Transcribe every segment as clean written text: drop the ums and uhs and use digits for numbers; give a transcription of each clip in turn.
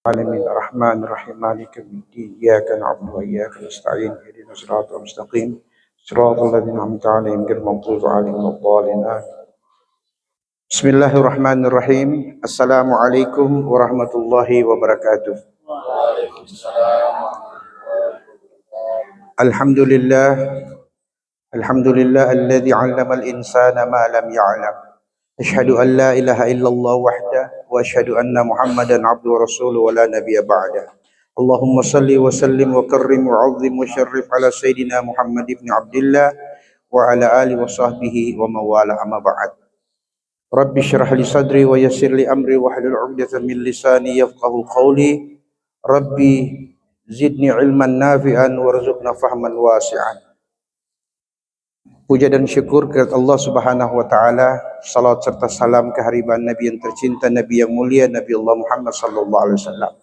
العالمين الرحمن الرحيم مالك يوم الدين إياك نعبد وإياك نستعين اهدنا الصراط المستقيم صراط الذين أنعمت عليهم غير المغضوب عليهم ولا الضالين آمين. بسم الله الرحمن الرحيم. السلام عليكم ورحمة الله وبركاته. الحمد لله الذي علم الإنسان ما لم يعلم. أشهد أن لا إله إلا الله وحده وأشهد أن محمدا عبده ورسوله ولا نبي بعده. اللهم صل وسلم وكرم وعظم وشرف على سيدنا محمد بن عبد الله وعلى آله وصحبه ومن والاه أما بعد. رب اشرح لي صدري ويسر لي أمري واحلل عقدة من لساني يفقهوا قولي. ربي زدني علما نافعا وارزقنا فهما واسعا. Puja dan syukur kepada Allah Subhanahu wa taala, salat serta salam kehadiran Nabi yang tercinta, Nabi yang mulia, Nabi Allah Muhammad sallallahu alaihi wasallam,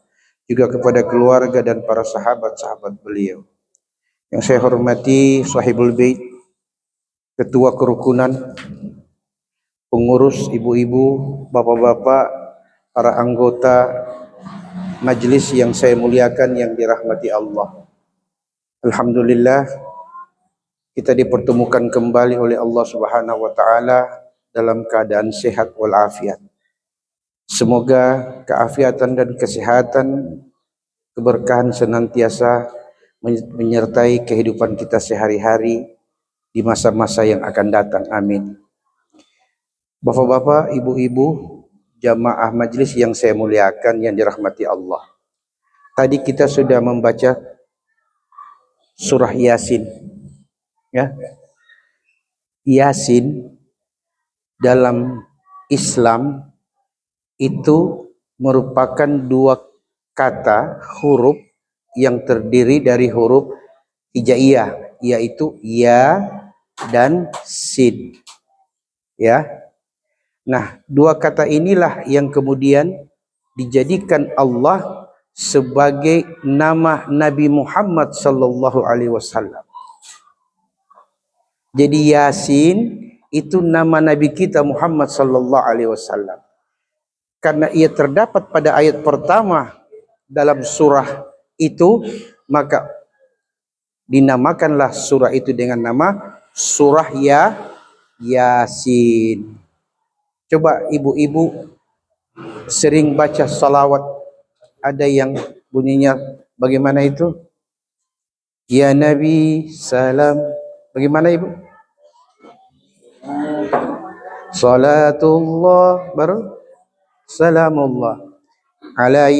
juga kepada keluarga dan para sahabat-sahabat beliau. Yang saya hormati Sahibul Bait, ketua kerukunan, pengurus, ibu-ibu, bapak-bapak, para anggota majelis yang saya muliakan yang dirahmati Allah. Alhamdulillah, kita dipertemukan kembali oleh Allah Subhanahu wa taala dalam keadaan sehat walafiat. Semoga keafiatan dan kesehatan, keberkahan senantiasa menyertai kehidupan kita sehari-hari di masa-masa yang akan datang. Amin. Bapak-bapak, ibu-ibu, jamaah majelis yang saya muliakan yang dirahmati Allah. Tadi kita sudah membaca surah Yasin. Ya. Yasin dalam Islam itu merupakan dua kata huruf yang terdiri dari huruf hijaiyah, yaitu ya dan sin. Ya. Nah, dua kata inilah yang kemudian dijadikan Allah sebagai nama Nabi Muhammad sallallahu alaihi wasallam. Jadi Yasin itu nama Nabi kita Muhammad sallallahu alaihi wasallam. Karena ia terdapat pada ayat pertama dalam surah itu, maka dinamakanlah surah itu dengan nama surah Yasin. Coba ibu-ibu sering baca salawat, ada yang bunyinya bagaimana itu? Ya Nabi salam. Bagaimana ibu? Salatullah baru salamullah ala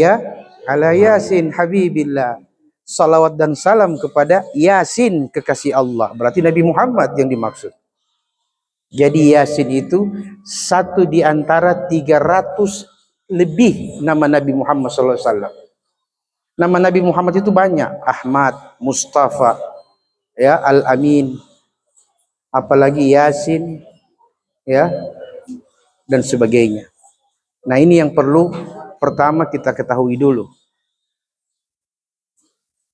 Yasin habibillah. Salawat dan salam kepada Yasin, kekasih Allah. Berarti Nabi Muhammad yang dimaksud. Jadi Yasin itu satu di antara 300 lebih nama Nabi Muhammad SAW. Nama Nabi Muhammad itu banyak. Ahmad, Mustafa, ya, Al-Amin, apalagi Yasin, ya, dan sebagainya. Nah, ini yang perlu pertama kita ketahui dulu.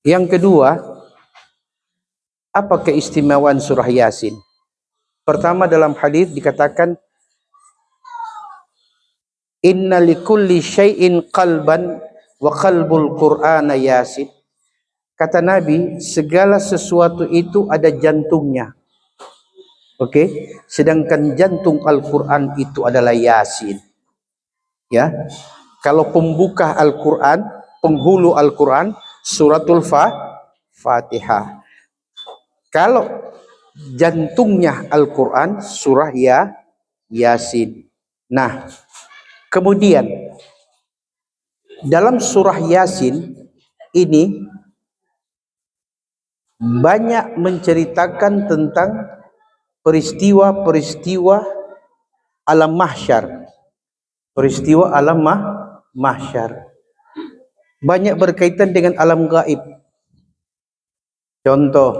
Yang kedua, apa keistimewaan surah Yasin? Pertama, dalam hadis dikatakan inna likulli syai'in qalban wa qalbul Qur'ana Yasin. Kata Nabi, segala sesuatu itu ada jantungnya. Oke, sedangkan jantung Al-Quran itu adalah Yasin. Ya, kalau pembuka Al-Quran, penghulu Al-Quran, suratul Fatihah. Kalau jantungnya Al-Quran, surah Yasin. Nah, kemudian dalam surah Yasin ini banyak menceritakan tentang peristiwa-peristiwa alam mahsyar. Peristiwa alam mahsyar. Banyak berkaitan dengan alam gaib. Contoh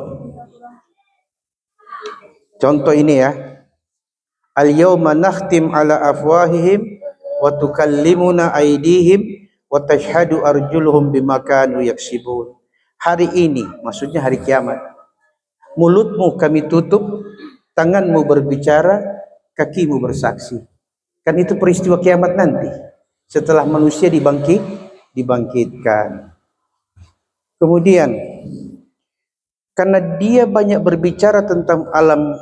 ini ya. Al-yawma nakhtim ala afwahihim wa tukallimuna aydihim wa tashhadu arjuluhum bima kanu yaksibun. Hari ini, maksudnya hari kiamat, mulutmu kami tutup, tanganmu berbicara, kakimu bersaksi. Kan itu peristiwa kiamat nanti, setelah manusia dibangkitkan. Kemudian karena dia banyak berbicara tentang alam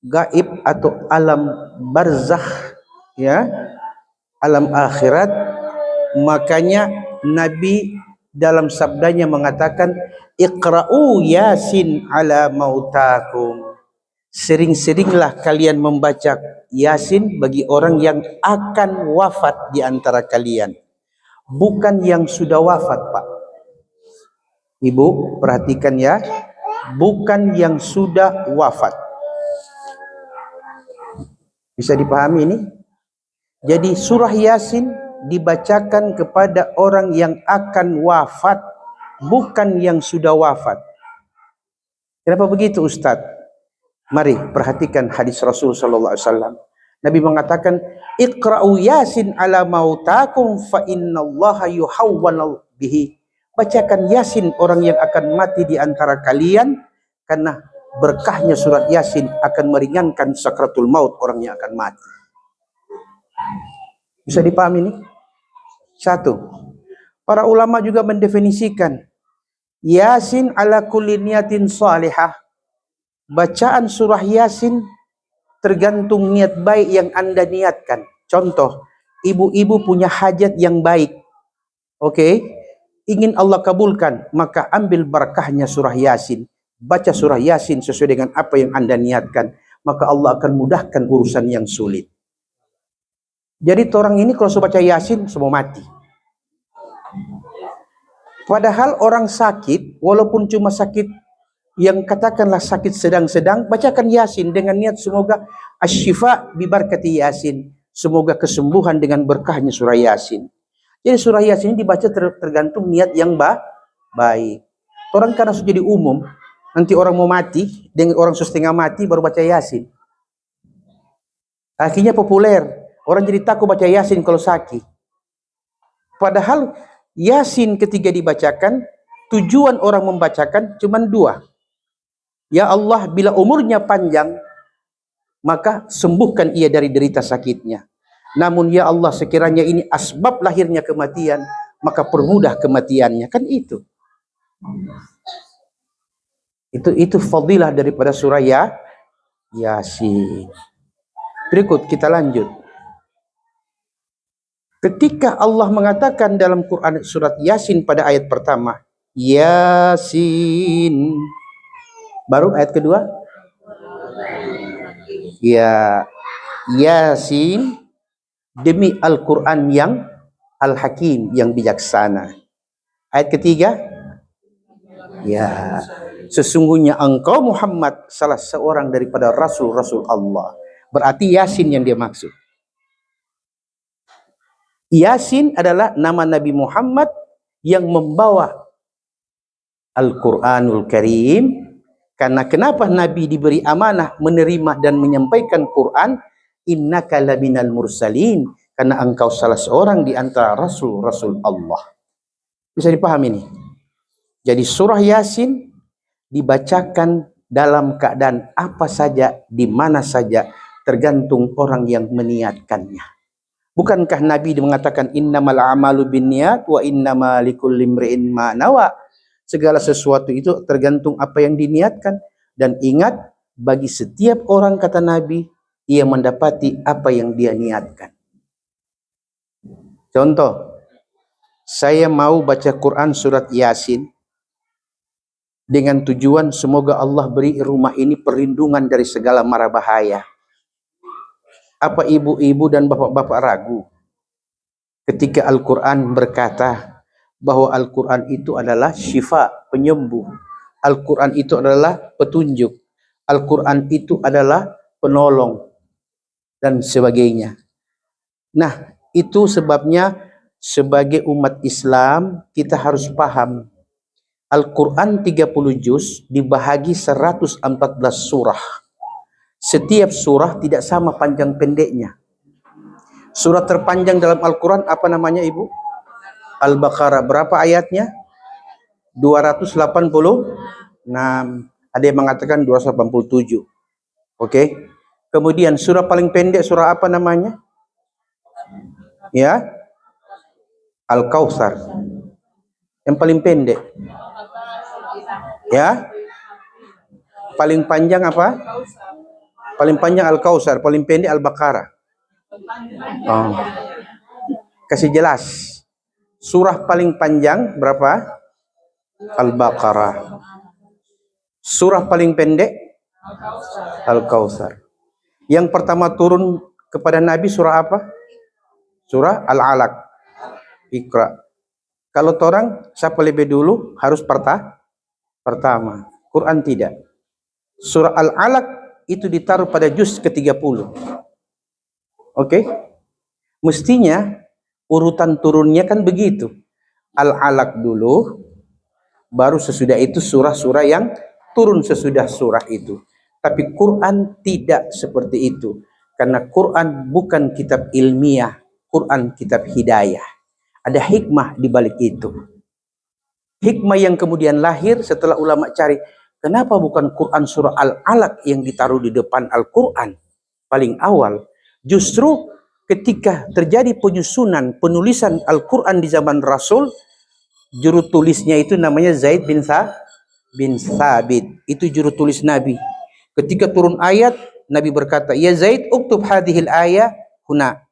gaib atau alam barzakh, ya, alam akhirat, makanya Nabi dalam sabdanya mengatakan, Iqra'u Yasin ala mautakum. Sering-seringlah kalian membaca Yasin bagi orang yang akan wafat di antara kalian. Bukan yang sudah wafat, Pak. Ibu, perhatikan ya. Bukan yang sudah wafat. Bisa dipahami ini? Jadi surah Yasin dibacakan kepada orang yang akan wafat, bukan yang sudah wafat. Kenapa begitu, Ustaz? Mari perhatikan hadis Rasul sallallahu alaihi wasallam. Nabi mengatakan, Iqra'u Yasin ala mautakum fa innallaha yuhawwal bihi. Bacakan Yasin orang yang akan mati di antara kalian, karena berkahnya surat Yasin akan meringankan sakratul maut orang yang akan mati. Bisa dipahami ini? Satu, para ulama juga mendefinisikan Yasin ala kulli niyatin salihah. Bacaan surah Yasin tergantung niat baik yang Anda niatkan. Contoh, ibu-ibu punya hajat yang baik. Oke, ingin Allah kabulkan, maka ambil berkahnya surah Yasin. Baca surah Yasin sesuai dengan apa yang Anda niatkan, maka Allah akan mudahkan urusan yang sulit. Jadi orang ini kalau sudah baca Yasin semua mati. Padahal orang sakit, walaupun cuma sakit yang katakanlah sakit sedang-sedang, bacakan Yasin dengan niat semoga asy-syifa bi barakati Yasin, semoga kesembuhan dengan berkahnya surah Yasin. Jadi surah Yasin ini dibaca tergantung niat yang baik. Orang karena sudah jadi umum, nanti orang mau mati dengan orang setengah mati baru baca Yasin. Akhirnya populer, orang jadi takut baca Yasin kalau sakit. Padahal Yasin ketika dibacakan, tujuan orang membacakan cuma dua. Ya Allah, bila umurnya panjang, maka sembuhkan ia dari derita sakitnya. Namun ya Allah, sekiranya ini asbab lahirnya kematian, maka permudah kematiannya. Kan itu. Itu fadilah daripada surah Yasin. Berikut kita lanjut. Ketika Allah mengatakan dalam Quran surat Yasin pada ayat pertama, Yasin. Baru ayat kedua, ya Yasin, demi Al-Quran yang Al-Hakim, yang bijaksana. Ayat ketiga, ya sesungguhnya engkau Muhammad salah seorang daripada Rasul-Rasul Allah. Berarti Yasin yang dia maksud. Yasin adalah nama Nabi Muhammad yang membawa Al-Quranul Karim. Karena kenapa Nabi diberi amanah menerima dan menyampaikan Quran? Innaka laminal mursalin. Karena engkau salah seorang di antara Rasul-Rasul Allah. Bisa dipahami ini? Jadi surah Yasin dibacakan dalam keadaan apa saja, di mana saja, tergantung orang yang meniatkannya. Bukankah Nabi mengatakan innamal a'malu binniyat wa innama likulli imri'in ma nawa? Segala sesuatu itu tergantung apa yang diniatkan. Dan ingat, bagi setiap orang, kata Nabi, ia mendapati apa yang dia niatkan. Contoh, saya mau baca Quran surat Yasin dengan tujuan semoga Allah beri rumah ini perlindungan dari segala mara bahaya. Apa ibu-ibu dan bapak-bapak ragu ketika Al-Quran berkata bahwa Al-Quran itu adalah syifa, penyembuh. Al-Quran itu adalah petunjuk. Al-Quran itu adalah penolong dan sebagainya. Nah, itu sebabnya sebagai umat Islam kita harus paham Al-Quran 30 juz dibahagi 114 surah. Setiap surah tidak sama panjang pendeknya. Surah terpanjang dalam Al-Quran apa namanya, Ibu? Al-Baqarah. Berapa ayatnya? 286. Ada yang mengatakan 287. Oke. Kemudian surah paling pendek surah apa namanya? Ya. Al-Kautsar. Yang paling pendek. Ya. Paling panjang apa? Paling panjang Al-Kautsar, paling pendek Al-Baqarah. Oh. Kasih jelas. Surah paling panjang berapa? Al-Baqarah. Surah paling pendek Al-Kautsar. Yang pertama turun kepada Nabi surah apa? Surah Al-Alaq. Iqra. Kalau orang siapa lebih dulu harus pertama. Quran tidak. Surah Al-Alaq itu ditaruh pada juz ke-30. Oke? Mestinya urutan turunnya kan begitu. Al-Alaq dulu, baru sesudah itu surah-surah yang turun sesudah surah itu. Tapi Quran tidak seperti itu. Karena Quran bukan kitab ilmiah, Quran kitab hidayah. Ada hikmah di balik itu. Hikmah yang kemudian lahir setelah ulama cari, kenapa bukan Quran surah Al-Alaq yang ditaruh di depan Al-Quran paling awal? Justru ketika terjadi penyusunan penulisan Al-Quran di zaman Rasul, juru tulisnya itu namanya Zaid bin Thabit. Itu juru tulis Nabi. Ketika turun ayat, Nabi berkata, "Ya Zaid, uktub hadhil ayah huna."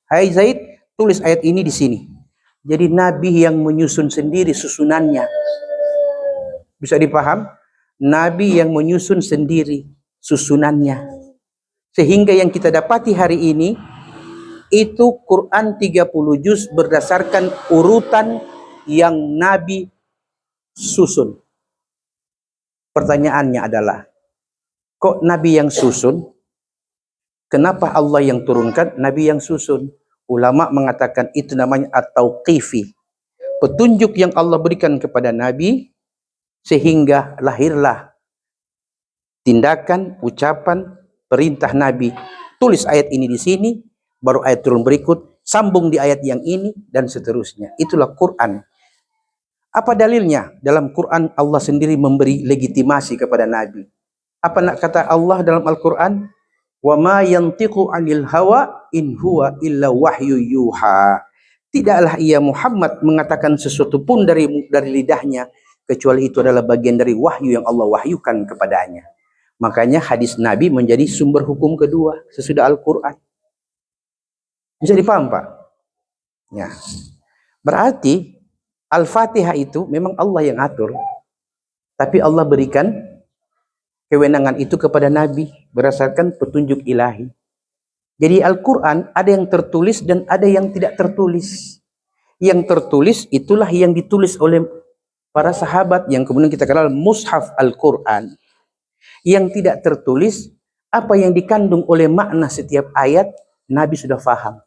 Hai Zaid, tulis ayat ini di sini. Jadi Nabi yang menyusun sendiri susunannya. Bisa dipaham? Nabi yang menyusun sendiri susunannya. Sehingga yang kita dapati hari ini itu Quran 30 juz berdasarkan urutan yang Nabi susun. Pertanyaannya adalah, kok Nabi yang susun? Kenapa Allah yang turunkan, Nabi yang susun? Ulama mengatakan itu namanya at-tauqifi. Petunjuk yang Allah berikan kepada Nabi sehingga lahirlah tindakan, ucapan, perintah Nabi. Tulis ayat ini di sini, baru ayat turun berikut, sambung di ayat yang ini, dan seterusnya. Itulah Quran. Apa dalilnya? Dalam Quran Allah sendiri memberi legitimasi kepada Nabi. Apa nak kata Allah dalam Al-Quran? Wa ma yantiqu 'anil hawa in huwa illa wahyu yuha. Tidaklah ia Muhammad mengatakan sesuatu pun dari lidahnya kecuali itu adalah bagian dari wahyu yang Allah wahyukan kepadanya. Makanya hadis Nabi menjadi sumber hukum kedua sesudah Al-Quran. Bisa dipaham, Pak? Ya. Berarti Al-Fatihah itu memang Allah yang atur, tapi Allah berikan kewenangan itu kepada Nabi berdasarkan petunjuk ilahi. Jadi Al-Quran ada yang tertulis dan ada yang tidak tertulis. Yang tertulis itulah yang ditulis oleh para sahabat yang kemudian kita kenal Mushaf Al-Quran. Yang tidak tertulis, apa yang dikandung oleh makna setiap ayat, Nabi sudah faham.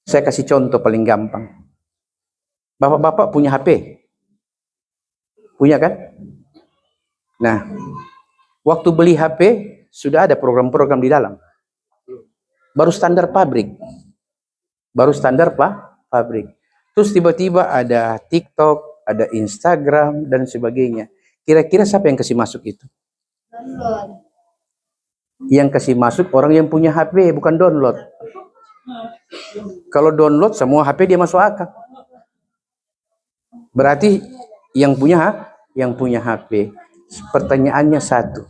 Saya kasih contoh paling gampang. Bapak-bapak punya HP? Punya kan? Nah, waktu beli HP, sudah ada program-program di dalam. Baru standar pabrik. Baru standar pabrik. Terus tiba-tiba ada TikTok, ada Instagram, dan sebagainya. Kira-kira siapa yang kasih masuk itu? Download. Yang kasih masuk orang yang punya HP, bukan download. Kalau download, semua HP dia masuk akal. Berarti yang punya HP. Pertanyaannya satu.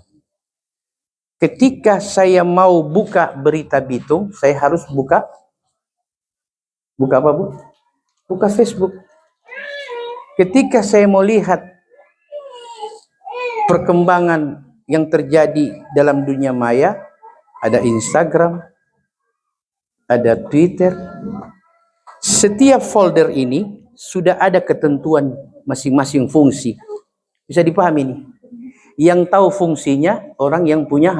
Ketika saya mau buka berita Bitung, saya harus buka apa, Bu? Buka Facebook. Ketika saya mau lihat perkembangan yang terjadi dalam dunia maya, ada Instagram, ada Twitter. Setiap folder ini sudah ada ketentuan masing-masing fungsi. Bisa dipahami ini? Yang tahu fungsinya orang yang punya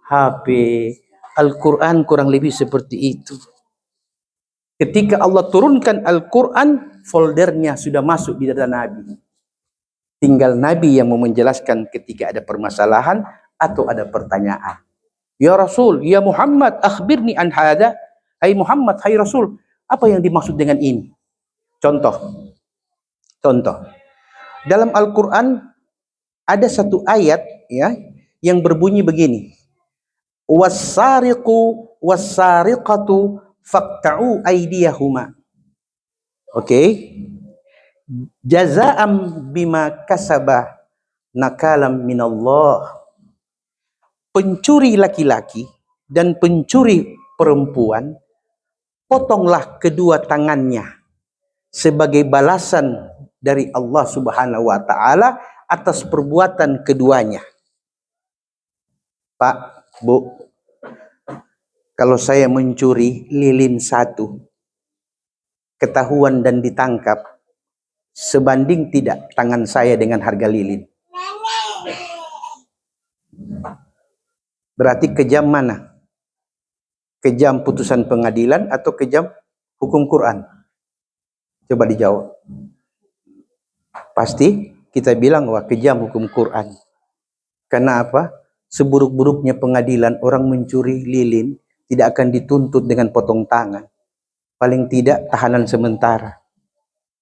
HP. Al-Quran kurang lebih seperti itu. Ketika Allah turunkan Al-Quran, foldernya sudah masuk di dada Nabi. Tinggal Nabi yang mau menjelaskan ketika ada permasalahan atau ada pertanyaan. Ya Rasul, ya Muhammad, akhbirni an hada. Hai Muhammad, hai Rasul, apa yang dimaksud dengan ini? Contoh. Dalam Al-Quran ada satu ayat ya yang berbunyi begini. Was-sariqu was-sariqatu faqta'u aydiyahuma. Oke. Jazaa'am bima kasaba nakalam minallah. Pencuri laki-laki dan pencuri perempuan, potonglah kedua tangannya sebagai balasan dari Allah Subhanahu wa taala atas perbuatan keduanya. Pak, Bu, kalau saya mencuri lilin satu, ketahuan dan ditangkap, sebanding tidak tangan saya dengan harga lilin? Berarti kejam mana? Kejam putusan pengadilan atau kejam hukum Quran? Coba dijawab. Pasti kita bilang wah kejam hukum Quran. Karena apa? Seburuk-buruknya pengadilan, orang mencuri lilin tidak akan dituntut dengan potong tangan. Paling tidak tahanan sementara.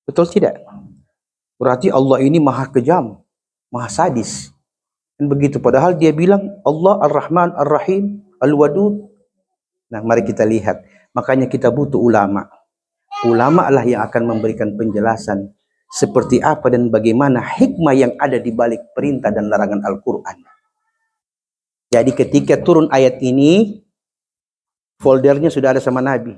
Betul tidak? Berarti Allah ini maha kejam, maha sadis. Dan begitu, padahal dia bilang Allah Ar-Rahman Ar-Rahim Al-Wadud. Nah, mari kita lihat. Makanya kita butuh ulama. Ulama lah yang akan memberikan penjelasan seperti apa dan bagaimana hikmah yang ada di balik perintah dan larangan Al-Quran. Jadi ketika turun ayat ini, foldernya sudah ada sama Nabi.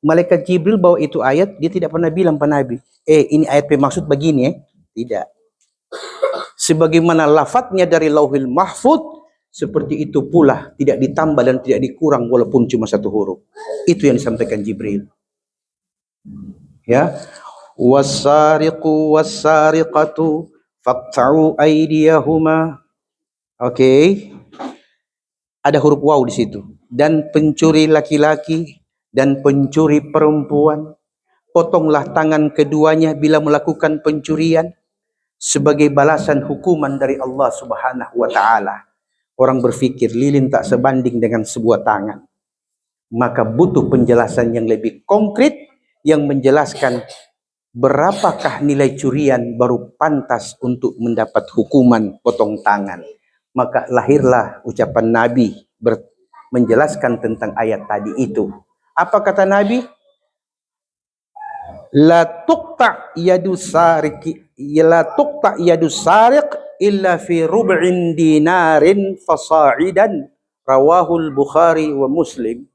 Malaikat Jibril bawa itu ayat, dia tidak pernah bilang pada Nabi, ini ayat bermaksud begini ya. Tidak. Sebagaimana lafadznya dari Lauhil Mahfud, seperti itu pula, tidak ditambah dan tidak dikurang walaupun cuma satu huruf. Itu yang disampaikan Jibril. Ya, wasariqu wasariqatu faqta'u aydiyahuma. Oke. Ada huruf waw di situ. Dan pencuri laki-laki dan pencuri perempuan, potonglah tangan keduanya bila melakukan pencurian sebagai balasan hukuman dari Allah Subhanahu wa taala. Orang berpikir lilin tak sebanding dengan sebuah tangan. Maka butuh penjelasan yang lebih konkret yang menjelaskan berapakah nilai curian baru pantas untuk mendapat hukuman potong tangan. Maka lahirlah ucapan Nabi menjelaskan tentang ayat tadi itu. Apa kata Nabi? La tuqta yadu sariq illa fi rub'in dinarin fasa'idan, rawahul Bukhari wa Muslim.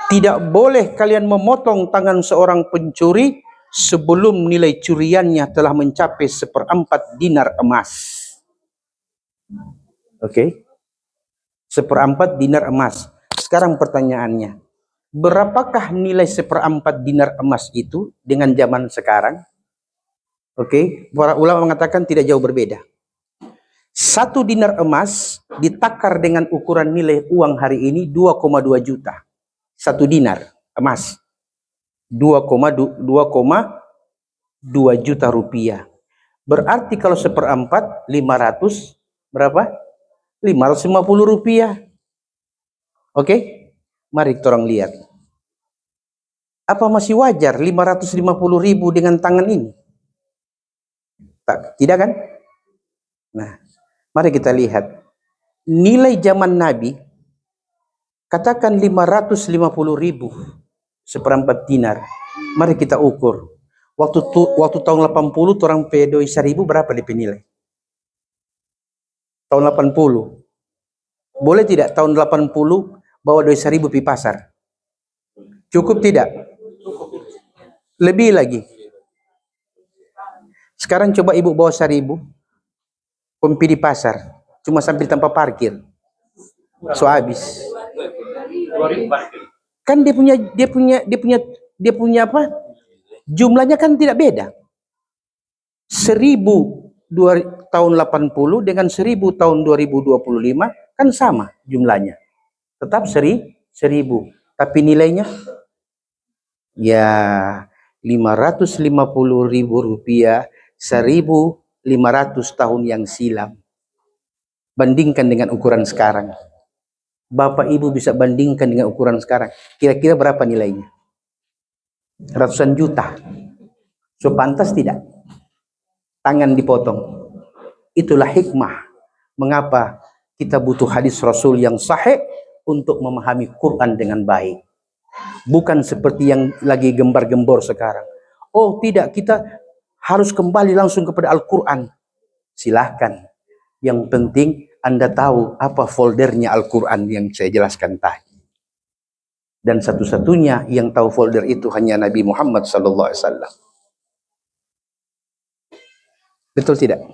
Tidak boleh kalian memotong tangan seorang pencuri sebelum nilai curiannya telah mencapai 1/4 dinar emas. Oke. 1/4 dinar emas. Sekarang pertanyaannya, berapakah nilai 1/4 dinar emas itu dengan zaman sekarang? Oke, para ulama mengatakan tidak jauh berbeda. 1 dinar emas ditakar dengan ukuran nilai uang hari ini 2,2 juta. 1 dinar emas 2,2 juta rupiah. Berarti kalau 1/4 500 berapa? 550 rupiah. Oke, mari kita orang lihat. Apa masih wajar 550 ribu dengan tangan ini? Tidak kan? Nah, mari kita lihat. Nilai zaman Nabi, katakan 550 ribu 1/4 dinar. Mari kita ukur. Waktu tahun 80 orang pedoi 1.000 berapa DP nilai? Tahun 80. Boleh tidak tahun 80 bawa doi 1.000 pi pasar? Cukup tidak? Lebih lagi. Sekarang coba ibu bawa 1.000 pergi di pasar, cuma sampai tempat parkir. So habis. Kan dia punya apa? Jumlahnya kan tidak beda. 1.000 tahun 80 dengan 1.000 tahun 2025 kan sama jumlahnya. Tetap 1.000. Tapi nilainya ya 550 ribu rupiah 1.500 tahun yang silam. Bandingkan dengan ukuran sekarang. Bapak Ibu bisa bandingkan dengan ukuran sekarang. Kira-kira berapa nilainya? Ratusan juta. So pantas tidak? Tangan dipotong. Itulah hikmah mengapa kita butuh hadis Rasul yang sahih untuk memahami Quran dengan baik. Bukan seperti yang lagi gembar-gembor sekarang. Oh tidak, kita harus kembali langsung kepada Al-Quran. Silahkan. Yang penting Anda tahu apa foldernya Al-Quran yang saya jelaskan tadi. Dan satu-satunya yang tahu folder itu hanya Nabi Muhammad SAW. Betul tidak?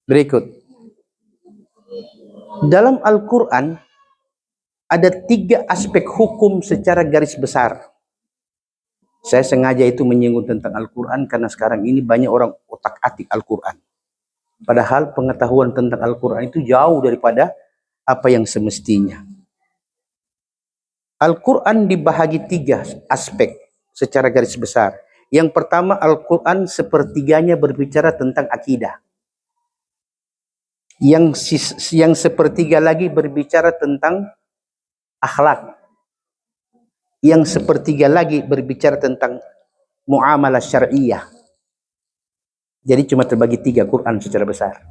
Berikut. Dalam Al-Quran ada 3 aspek hukum secara garis besar. Saya sengaja itu menyinggung tentang Al-Quran karena sekarang ini banyak orang otak-atik Al-Quran. Padahal pengetahuan tentang Al-Quran itu jauh daripada apa yang semestinya. Al-Quran dibahagi 3 aspek secara garis besar. Yang pertama, Al-Quran sepertiganya berbicara tentang akidah. Yang sepertiga lagi berbicara tentang akhlak. Yang sepertiga lagi berbicara tentang muamalah syariah. Jadi cuma terbagi 3 Quran secara besar.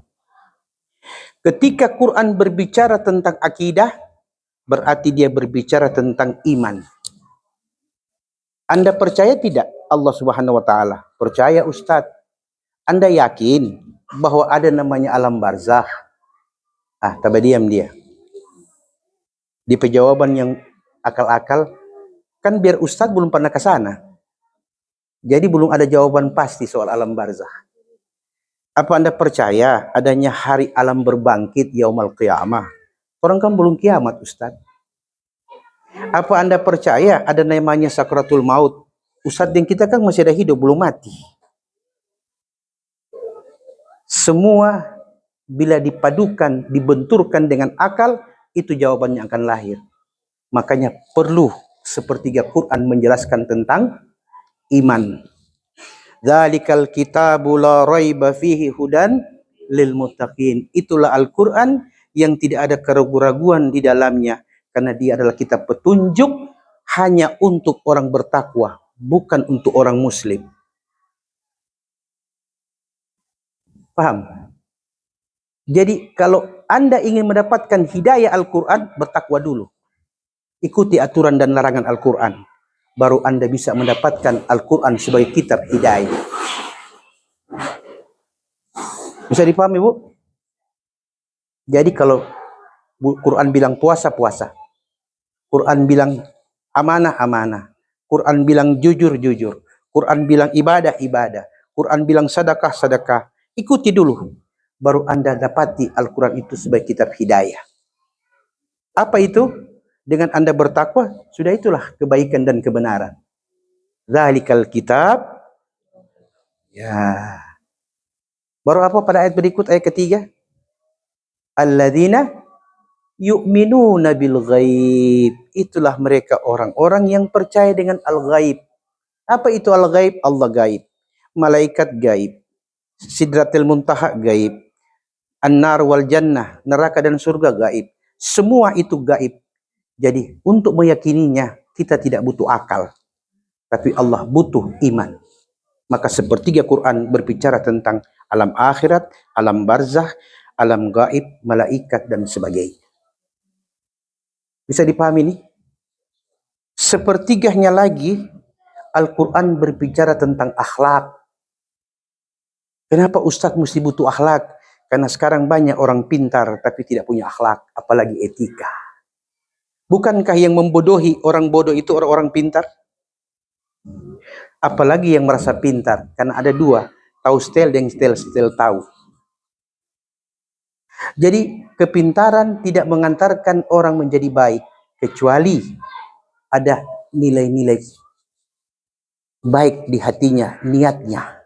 Ketika Quran berbicara tentang akidah, berarti dia berbicara tentang iman. Anda percaya tidak Allah Subhanahu wa taala? Percaya Ustadz. Anda yakin bahwa ada namanya alam barzakh? Tambah diam dia. Di penjawaban yang akal-akal, kan biar Ustadz belum pernah ke sana. Jadi belum ada jawaban pasti soal alam barzakh. Apa Anda percaya adanya hari alam berbangkit yaumul qiyamah? Orang kan belum kiamat, Ustadz. Apa Anda percaya ada namanya sakratul maut? Ustadz yang kita kan masih ada hidup, belum mati. Semua bila dipadukan, dibenturkan dengan akal, itu jawabannya akan lahir. Makanya perlu sepertiga Quran menjelaskan tentang iman. Dzalikal kitabu la raiba fihi hudan lil muttaqin. Itulah Al-Quran yang tidak ada keraguan-raguan di dalamnya. Karena dia adalah kitab petunjuk hanya untuk orang bertakwa, bukan untuk orang muslim. Paham? Jadi kalau Anda ingin mendapatkan hidayah Al-Quran, bertakwa dulu. Ikuti aturan dan larangan Al-Quran. Baru Anda bisa mendapatkan Al-Quran sebagai kitab hidayah. Bisa dipahami, Bu? Jadi kalau Quran bilang puasa, puasa. Quran bilang amanah, amanah. Quran bilang jujur, jujur. Quran bilang ibadah, ibadah. Quran bilang sedekah, sedekah. Ikuti dulu. Baru Anda dapati Al-Quran itu sebagai kitab hidayah. Apa itu? Dengan Anda bertakwa, sudah itulah kebaikan dan kebenaran. Dzalikal kitab. Ya. Baru apa pada ayat berikut, ayat ketiga? Alladzina yu'minuna bil ghaib. Itulah mereka orang-orang yang percaya dengan al-ghaib. Apa itu al-ghaib? Allah gaib. Malaikat gaib. Sidratil muntaha gaib. An-nar wal jannah, neraka dan surga gaib. Semua itu gaib. Jadi untuk meyakininya kita tidak butuh akal. Tapi Allah butuh iman. Maka sepertiga Quran berbicara tentang alam akhirat, alam barzakh, alam gaib, malaikat dan sebagainya. Bisa dipahami ini? Sepertiganya lagi Al-Quran berbicara tentang akhlak. Kenapa Ustadz mesti butuh akhlak? Karena sekarang banyak orang pintar tapi tidak punya akhlak, apalagi etika. Bukankah yang membodohi orang bodoh itu orang-orang pintar? Apalagi yang merasa pintar, karena ada 2, tahu setel dan setel tahu. Jadi kepintaran tidak mengantarkan orang menjadi baik, kecuali ada nilai-nilai baik di hatinya, niatnya.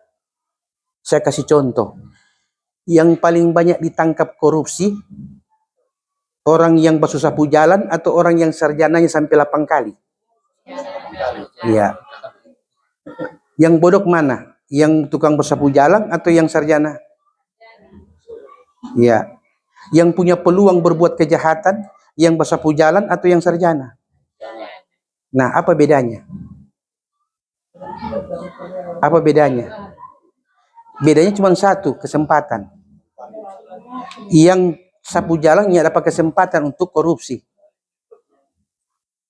Saya kasih contoh. Yang paling banyak ditangkap korupsi, orang yang basuh sapu jalan atau orang yang sarjananya sampai 8 kali? Iya. Yang bodoh mana? Yang tukang bersapu jalan atau yang sarjana? Iya. Yang punya peluang berbuat kejahatan, yang bersapu jalan atau yang sarjana? Nah, apa bedanya? Apa bedanya? Bedanya cuma satu, kesempatan. Yang sapu jalan dapat kesempatan untuk korupsi.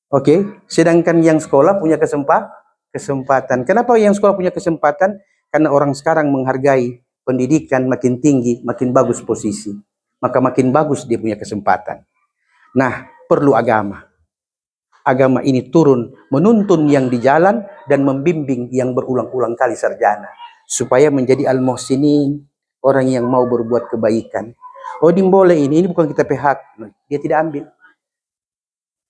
Oke, sedangkan yang sekolah punya kesempatan. Kenapa yang sekolah punya kesempatan? Karena orang sekarang menghargai pendidikan makin tinggi, makin bagus posisi. Maka makin bagus dia punya kesempatan. Nah, perlu agama. Agama ini turun menuntun yang di jalan dan membimbing yang berulang-ulang kali sarjana. Supaya menjadi al-muhsinin, orang yang mau berbuat kebaikan. Oh, boleh ini bukan kita pihak. Dia tidak ambil.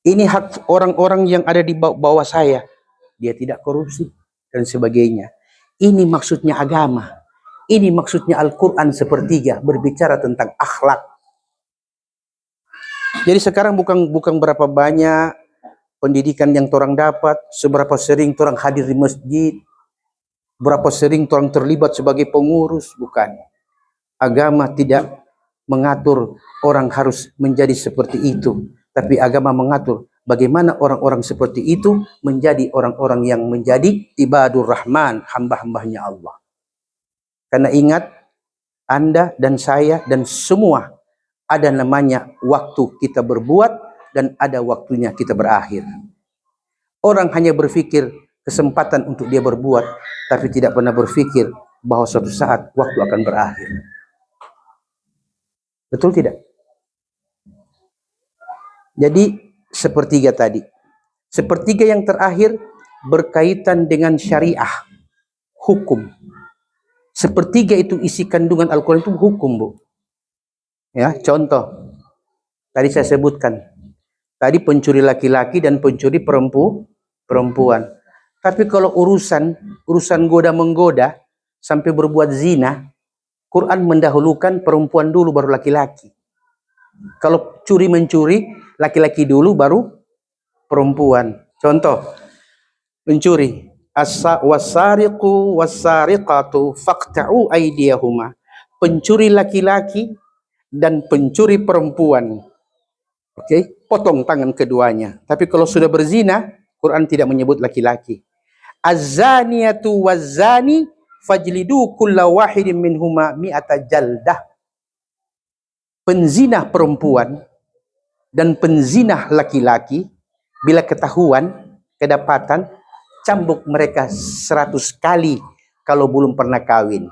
Ini hak orang-orang yang ada di bawah saya. Dia tidak korupsi dan sebagainya. Ini maksudnya agama. Ini maksudnya Al-Quran sepertiga berbicara tentang akhlak. Jadi sekarang bukan berapa banyak pendidikan yang orang dapat, seberapa sering orang hadir di masjid, berapa sering orang terlibat sebagai pengurus, bukan. Agama tidak mengatur orang harus menjadi seperti itu, tapi agama mengatur bagaimana orang-orang seperti itu menjadi orang-orang yang menjadi ibadur rahman, hamba-hambanya Allah. Karena ingat, Anda dan saya dan semua ada namanya waktu kita berbuat dan ada waktunya kita berakhir. Orang hanya berpikir kesempatan untuk dia berbuat, tapi tidak pernah berpikir bahwa suatu saat waktu akan berakhir. Betul tidak? Jadi sepertiga tadi. Sepertiga yang terakhir berkaitan dengan syariah, hukum. Sepertiga itu isi kandungan Al-Quran itu hukum, Bu. Ya, contoh. Tadi saya sebutkan. Tadi pencuri laki-laki dan pencuri perempuan. Tapi kalau urusan goda-menggoda sampai berbuat zina, Quran mendahulukan perempuan dulu baru laki-laki. Kalau curi-mencuri, laki-laki dulu baru perempuan. Contoh, mencuri. Wasariqu wasariqatu faqta'u aydiyahuma. Pencuri laki-laki dan pencuri perempuan. Oke, potong tangan keduanya. Tapi kalau sudah berzina, Quran tidak menyebut laki-laki. Az-zaniyatu waz-zani fajlidu kulla wahidin minhuma mi'ata jaldah. Penzina perempuan dan penzina laki-laki bila ketahuan, kedapatan, cambuk mereka 100 kali kalau belum pernah kawin.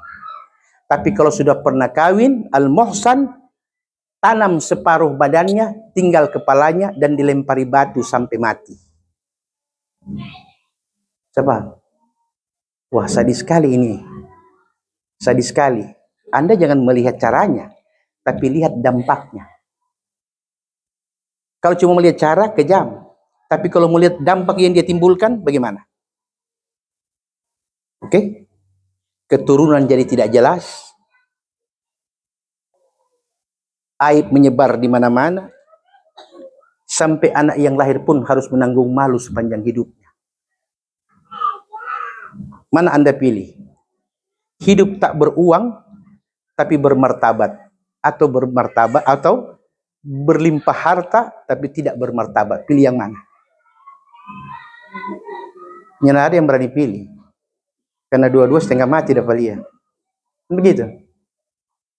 Tapi kalau sudah pernah kawin, al-muhsan, tanam separuh badannya, tinggal kepalanya dan dilempari batu sampai mati. Coba. Wah, sadis sekali ini. Sadis sekali. Anda jangan melihat caranya, tapi lihat dampaknya. Kalau cuma melihat cara, kejam. Tapi kalau melihat dampak yang dia timbulkan, bagaimana? Oke? Keturunan jadi tidak jelas. Aib menyebar di mana-mana. Sampai anak yang lahir pun harus menanggung malu sepanjang hidupnya. Mana Anda pilih? Hidup tak beruang, tapi bermartabat. Atau bermartabat, atau berlimpah harta, tapi tidak bermartabat. Pilih yang mana? Yang ada yang berani pilih. Karena dua-dua setengah mati dapat lihat. Begitu.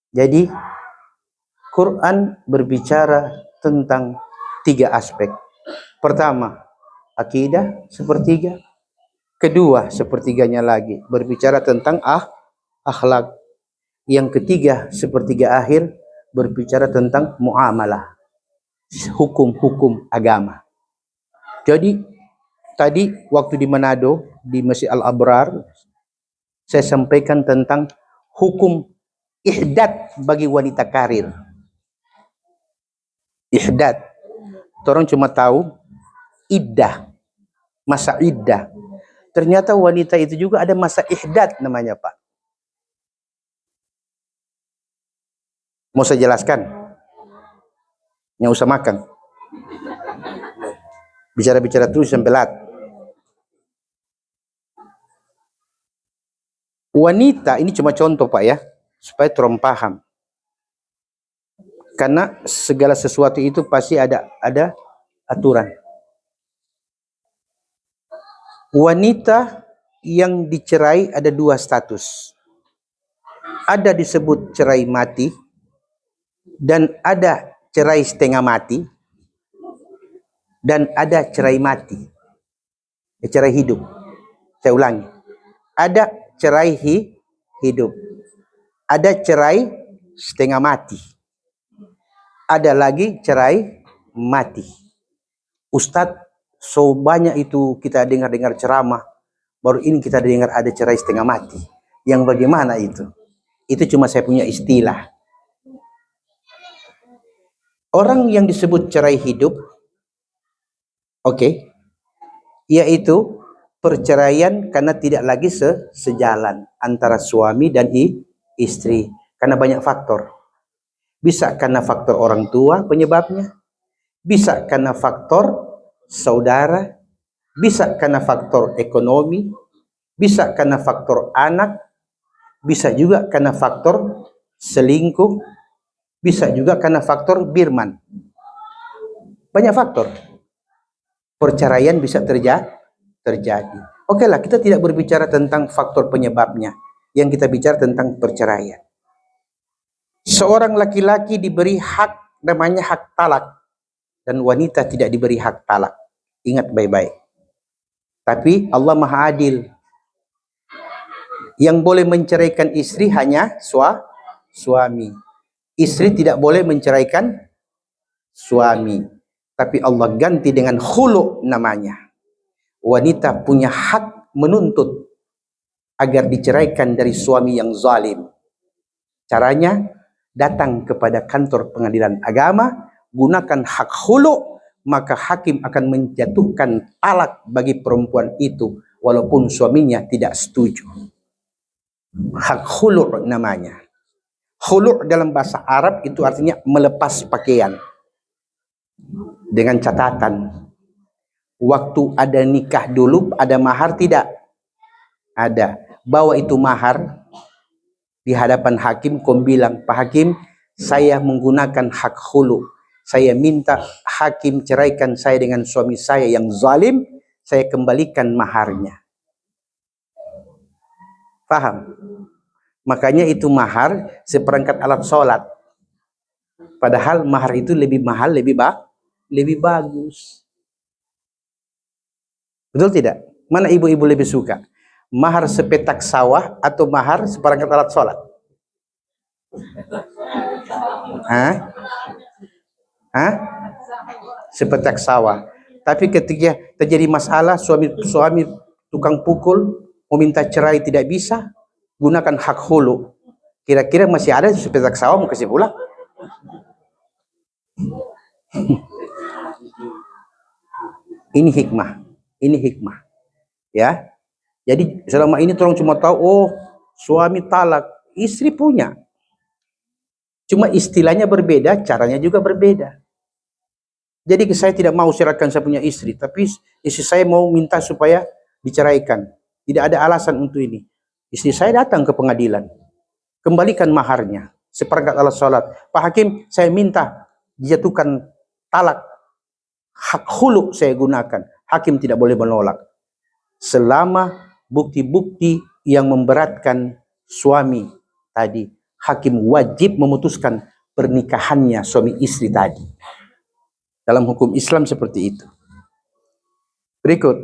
Jadi, Quran berbicara tentang 3 aspek. Pertama, akidah sepertiga. Kedua, sepertiganya lagi berbicara tentang akhlak. Yang ketiga, sepertiga akhir berbicara tentang muamalah, hukum-hukum agama. Jadi tadi waktu di Manado di Masjid Al-Abrar, saya sampaikan tentang hukum ihdad bagi wanita karir. Ihdad, orang cuma tahu iddah, masa iddah. Ternyata wanita itu juga ada masa ihdad namanya, Pak. Mau saya jelaskan? Nggak usah makan. Bicara-bicara terus sampai lat. Wanita, ini cuma contoh Pak ya, supaya orang paham. Karena segala sesuatu itu pasti ada aturan. Wanita yang dicerai ada 2 status. Ada disebut cerai mati dan ada cerai setengah mati. dan ada cerai mati, cerai hidup. Saya ulangi, ada cerai hidup, ada cerai setengah mati, ada lagi cerai mati. Ustadz, so banyak itu kita dengar ceramah, baru ini kita dengar ada cerai setengah mati. Yang bagaimana itu? Itu cuma saya punya istilah. Orang yang disebut cerai hidup, oke, yaitu perceraian karena tidak lagi sejalan antara suami dan istri. Karena banyak faktor. Bisa karena faktor orang tua penyebabnya, bisa karena faktor saudara, bisa karena faktor ekonomi, bisa karena faktor anak, bisa juga karena faktor selingkuh, bisa juga karena faktor birman. Banyak faktor. Perceraian bisa terjadi. Oke lah, kita tidak berbicara tentang faktor penyebabnya. Yang kita bicara tentang perceraian. Seorang laki-laki diberi hak, namanya hak talak. Dan wanita tidak diberi hak talak. Ingat baik-baik. Tapi Allah Maha Adil. Yang boleh menceraikan istri hanya suami. Istri tidak boleh menceraikan suami. Tapi Allah ganti dengan khulu namanya. Wanita punya hak menuntut agar diceraikan dari suami yang zalim. Caranya, datang kepada kantor pengadilan agama, gunakan hak khulu, maka hakim akan menjatuhkan talak bagi perempuan itu, walaupun suaminya tidak setuju. Hak khulu namanya. Khulu dalam bahasa Arab itu artinya melepas pakaian. Dengan catatan, waktu ada nikah dulu, ada mahar tidak? Ada. Bawa itu mahar di hadapan hakim, kau bilang, Pak Hakim, saya menggunakan hak khulu. Saya minta hakim ceraikan saya dengan suami saya yang zalim, saya kembalikan maharnya. Paham? Makanya itu mahar seperangkat alat sholat. Padahal mahar itu lebih mahal, lebih bagus. Betul tidak? Mana ibu-ibu lebih suka? Mahar sepetak sawah atau mahar seperangkat alat sholat? Hah? Hah? Sepetak sawah. Tapi ketika terjadi masalah, suami tukang pukul, meminta cerai tidak bisa, gunakan hak hulu. Kira-kira masih ada sepetak sawah mau kasih pulang? Ini hikmah. Ini hikmah. Ya. Jadi selama ini orang cuma tahu, oh suami talak, istri punya. Cuma istilahnya berbeda, caranya juga berbeda. Jadi saya tidak mau ceraikan saya punya istri, tapi istri saya mau minta supaya diceraikan. Tidak ada alasan untuk ini. Istri saya datang ke pengadilan, kembalikan maharnya, seperangkat alat sholat. Pak Hakim, saya minta dijatuhkan talak. Hak hulu saya gunakan. Hakim tidak boleh menolak. Selama bukti-bukti yang memberatkan suami tadi, hakim wajib memutuskan pernikahannya suami istri tadi. Dalam hukum Islam seperti itu. Berikut.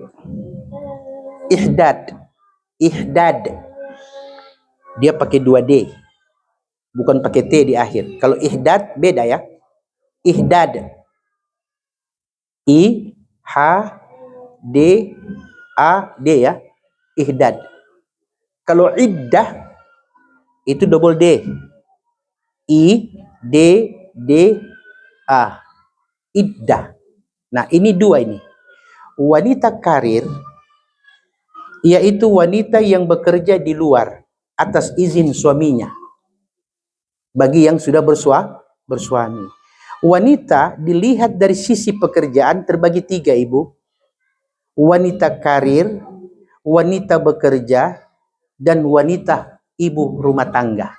Ihdad. Ihdad. Dia pakai 2D. Bukan pakai T di akhir. Kalau ihdad beda ya. Ihdad. I, H, D, A, D ya. Ihdad. Kalau iddah itu double D. I, D, D, A. Iddah. Nah ini dua ini. Wanita karir yaitu wanita yang bekerja di luar atas izin suaminya. Bagi yang sudah bersuami. Wanita dilihat dari sisi pekerjaan terbagi 3 ibu. Wanita karir, wanita bekerja, dan wanita ibu rumah tangga.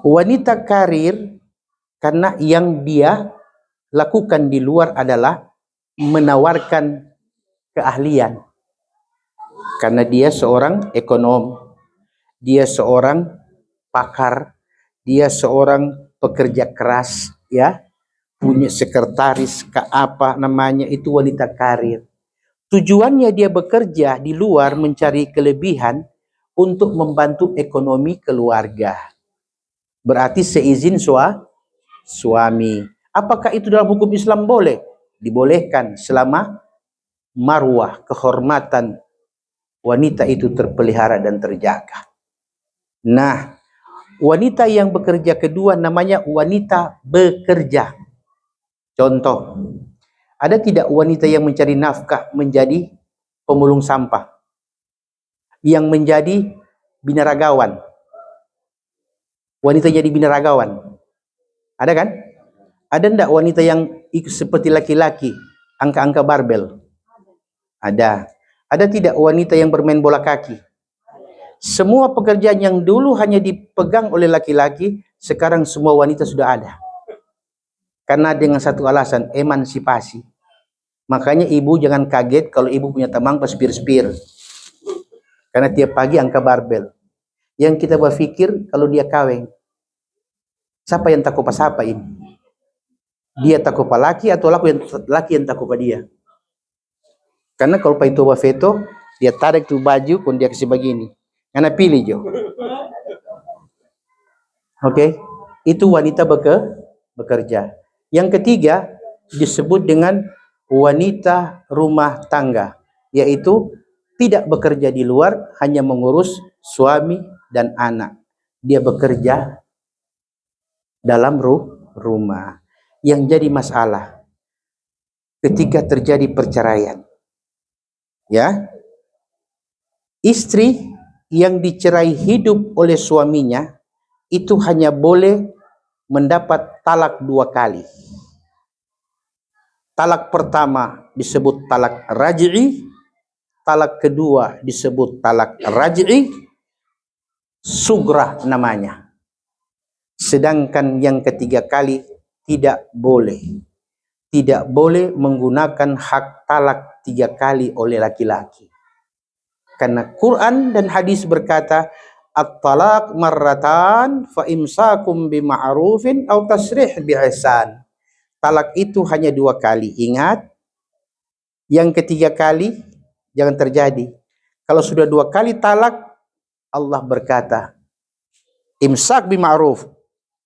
Wanita karir karena yang dia lakukan di luar adalah menawarkan keahlian. Karena dia seorang ekonom, dia seorang pakar, dia seorang pekerja keras, ya, punya sekretaris, ke apa namanya, itu wanita karir. Tujuannya dia bekerja di luar mencari kelebihan untuk membantu ekonomi keluarga. Berarti seizin suami. Apakah itu dalam hukum Islam boleh? Dibolehkan selama marwah, kehormatan wanita itu terpelihara dan terjaga. Nah, wanita yang bekerja kedua namanya wanita bekerja. Contoh, ada tidak wanita yang mencari nafkah menjadi pemulung sampah, yang menjadi binaragawan? Wanita jadi binaragawan. Ada kan? Ada enggak wanita yang seperti laki-laki, angka-angka barbel? Ada. Ada tidak wanita yang bermain bola kaki? Semua pekerjaan yang dulu hanya dipegang oleh laki-laki, sekarang semua wanita sudah ada. Karena dengan satu alasan, emansipasi. Makanya ibu jangan kaget kalau ibu punya teman spir-spir. Karena tiap pagi angka barbel. Yang kita berpikir kalau dia kawin, siapa yang takut apa ini? Dia takut laki atau laki yang takut dia? Karena kalau pak itu veto, dia tarik tuh baju pun dia kasih begini. Karena pilih jo. Oke, itu wanita bekerja. Yang ketiga disebut dengan wanita rumah tangga, yaitu tidak bekerja di luar, hanya mengurus suami dan anak. Dia bekerja dalam rumah. Yang jadi masalah ketika terjadi perceraian, ya, istri yang dicerai hidup oleh suaminya itu hanya boleh mendapat talak 2 kali. Talak pertama disebut talak raj'i, talak kedua disebut talak raj'i sugrah namanya. Sedangkan yang ketiga kali tidak boleh. Tidak boleh menggunakan hak talak 3 kali oleh laki-laki. Karena Quran dan hadis berkata, at-talaq marratan fa imsakum bima'rufin aw tasrih bi ihsan. Talak itu hanya 2 kali. Ingat, yang ketiga kali jangan terjadi. Kalau sudah 2 kali talak, Allah berkata, imsak bima'ruf.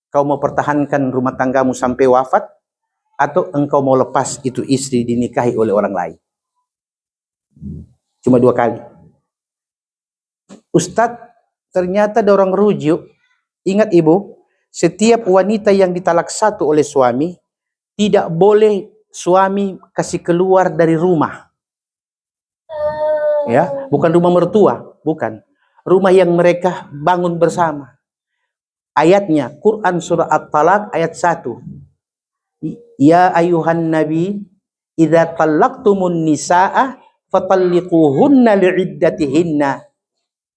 Kau mau pertahankan rumah tanggamu sampai wafat, atau engkau mau lepas itu istri dinikahi oleh orang lain. Cuma 2 kali. Ustadz, ternyata ada orang rujuk. Ingat ibu, setiap wanita yang ditalak 1 oleh suami, tidak boleh suami kasih keluar dari rumah. Ya, bukan rumah mertua, bukan. Rumah yang mereka bangun bersama. Ayatnya, Quran surah At-Talaq ayat 1. Ya ayuhan nabi, idza talaqtumun nisaa fatalliquhunna li'iddatihinna.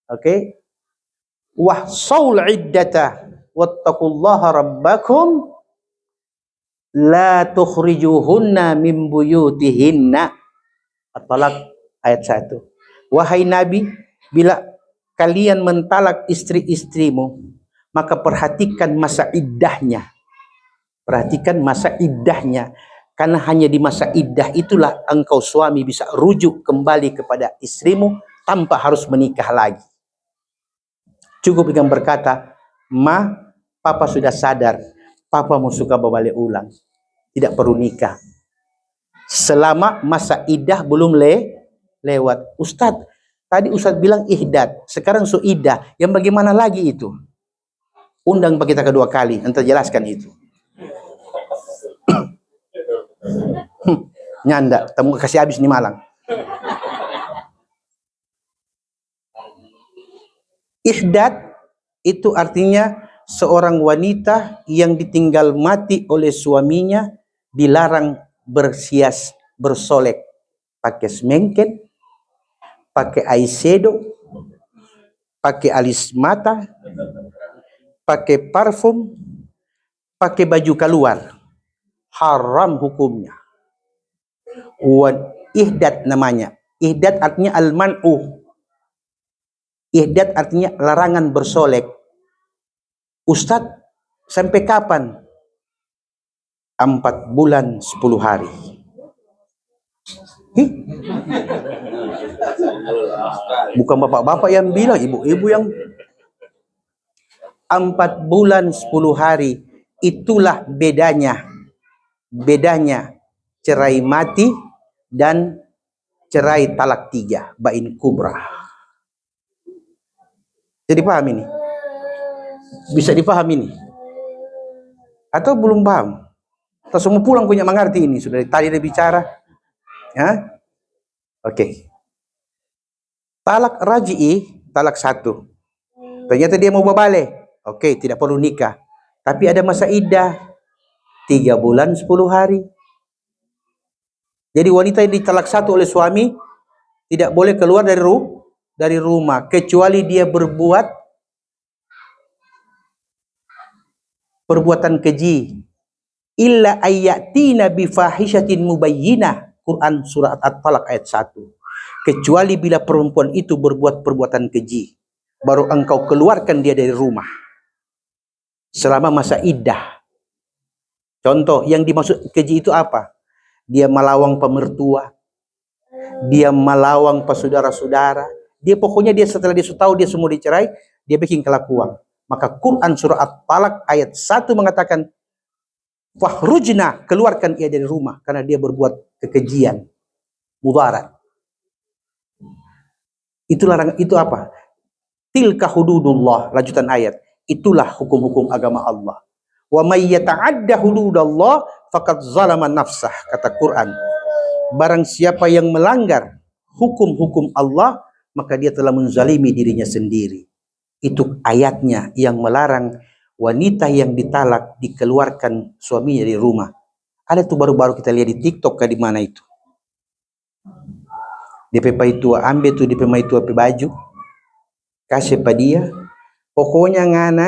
Oke. Wahsaul iddata wattaqullaha rabbakum la tukhrijuhunna min buyutihinna. At-Talaq ayat 1. Wahai Nabi, bila kalian mentalak istri-istrimu, maka perhatikan masa iddahnya. Perhatikan masa iddahnya. Karena hanya di masa iddah itulah engkau suami bisa rujuk kembali kepada istrimu tanpa harus menikah lagi. Cukup dengan berkata, ma, papa sudah sadar, papa mau suka balik ulang. Tidak perlu nikah. Selama masa iddah belum lewat. Ustadz, tadi Ustadz bilang ihdat, sekarang iddah. Yang bagaimana lagi itu? Undang kita kedua kali, ente jelaskan itu. Nyanda, temu kasih habis nih Malang. Ihdat itu artinya seorang wanita yang ditinggal mati oleh suaminya, dilarang bersias bersolek, pakai semengket, pakai eyeshadow, pakai alis mata, pakai parfum, pakai baju keluar. Haram hukumnya. Ihdat namanya. Ihdat artinya al-man'u. Ihdat artinya larangan bersolek. Ustadz, sampai kapan? 4 bulan 10 hari. Hi? Bukan bapak-bapak yang bilang, ibu-ibu yang 4 bulan 10 hari. Itulah bedanya. Bedanya cerai mati dan cerai talak 3, bain kubra. Jadi paham ini? Bisa dipahami ini? Atau belum paham? Atau semua pulang punya mengerti ini? Sudah tadi dia bicara. Ya? Oke. Talak raji'i, talak 1. Ternyata dia mau berbalik. Oke, tidak perlu nikah. Tapi ada masa iddah 3 bulan 10 hari. Jadi wanita yang ditalak 1 oleh suami tidak boleh keluar dari rumah kecuali dia berbuat perbuatan keji. Illa ayyatina bifahishatin mubayyinah. Quran surat At-Talaq ayat 1. Kecuali bila perempuan itu berbuat perbuatan keji, baru engkau keluarkan dia dari rumah selama masa iddah. Contoh yang dimaksud keji itu apa? Dia melawang pemertua, dia melawang saudara-saudara, dia pokoknya dia setelah dia tahu dia semua dicerai, dia bikin kelakuan. Maka Quran surah At-Talaq ayat 1 mengatakan, fahrujna, keluarkan ia dari rumah karena dia berbuat kekejian, mudarat. Itu larangan, itu apa? Tilka hududullah, lanjutan ayat. Itulah hukum-hukum agama Allah. Wa may yata'adda hududallah faqad zalama nafsah, kata Quran. Barang siapa yang melanggar hukum-hukum Allah, maka dia telah menzalimi dirinya sendiri. Itu ayatnya yang melarang wanita yang ditalak dikeluarkan suaminya dari rumah. Ada tuh baru-baru kita lihat di TikTok di mana itu. DP tua ambil tuh DP tua baju, kasih pada dia. Pokoknya ngana